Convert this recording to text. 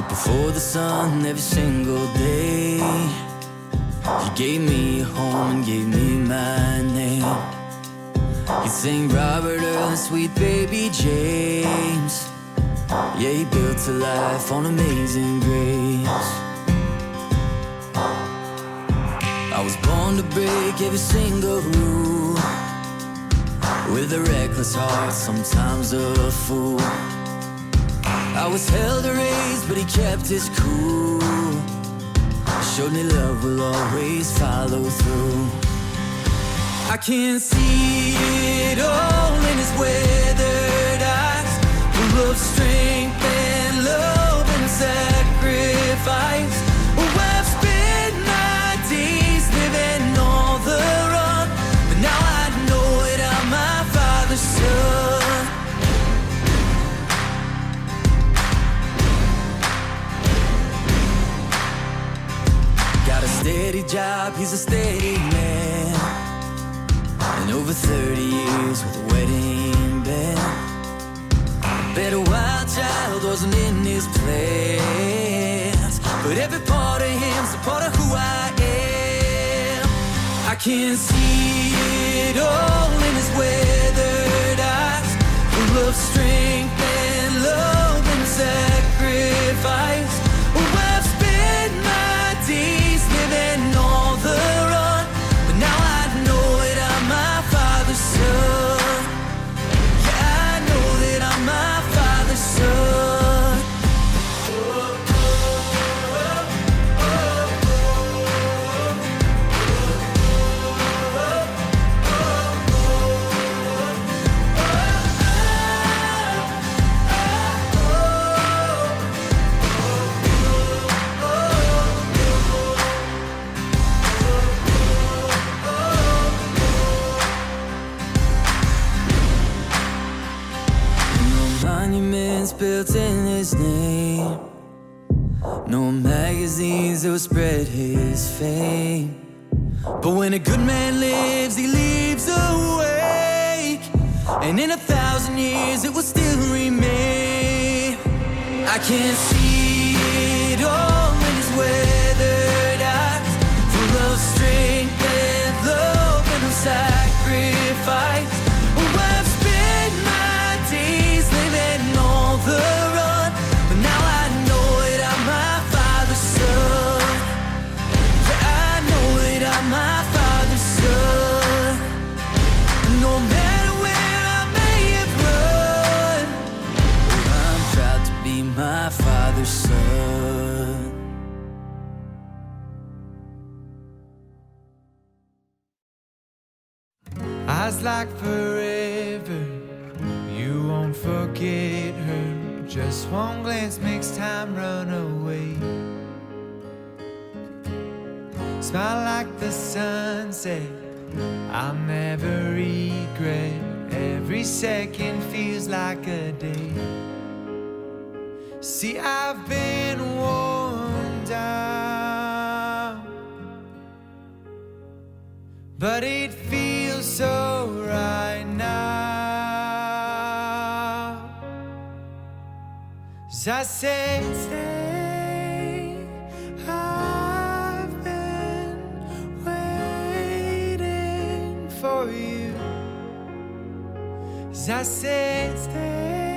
Up before the sun every single day. He gave me a home and gave me my name. He sang Robert Earl and sweet baby James. Yeah, he built a life on Amazing Grace. I was born to break every single rule, with a reckless heart, sometimes a fool. I was hell to raise, but he kept his cool. Showed me love will always follow through. I can see it all in his weathered eyes, full of strength and love and sacrifice. Oh, I've spent my days living on the run, but now I know it, I'm my father's son. Got a steady job, he's a steady man, and over 30 years with a wedding band. I bet a wild child wasn't in his plans, but every part of him's a part of who I am. I can see it all in his weathered eyes, full of strength and love and sacrifice. Oh, I've spent my days living on the run, but now I know it, I'm my father's son. Yeah, I know that I'm my father's son. Monuments built in his name, no magazines that will spread his fame. But when a good man lives, he leaves a wake, and in 1,000 years it will still remain. I can see it all in his weathered eyes, full of strength and love and sacrifice. Oh, I've spent my days living on the run, but now I know it, I'm my father's son. Yeah, I know that I'm my father's son. No matter where I may have run, I'm proud to be my father's son. Eyes like forever, you won't forget her. Just one glance makes time run away. Smile like the sunset, I'll never regret. Every second feels like a day. See, I've been worn down, but it feels so right now. As I said, stay, I've been waiting for you. As I said, stay.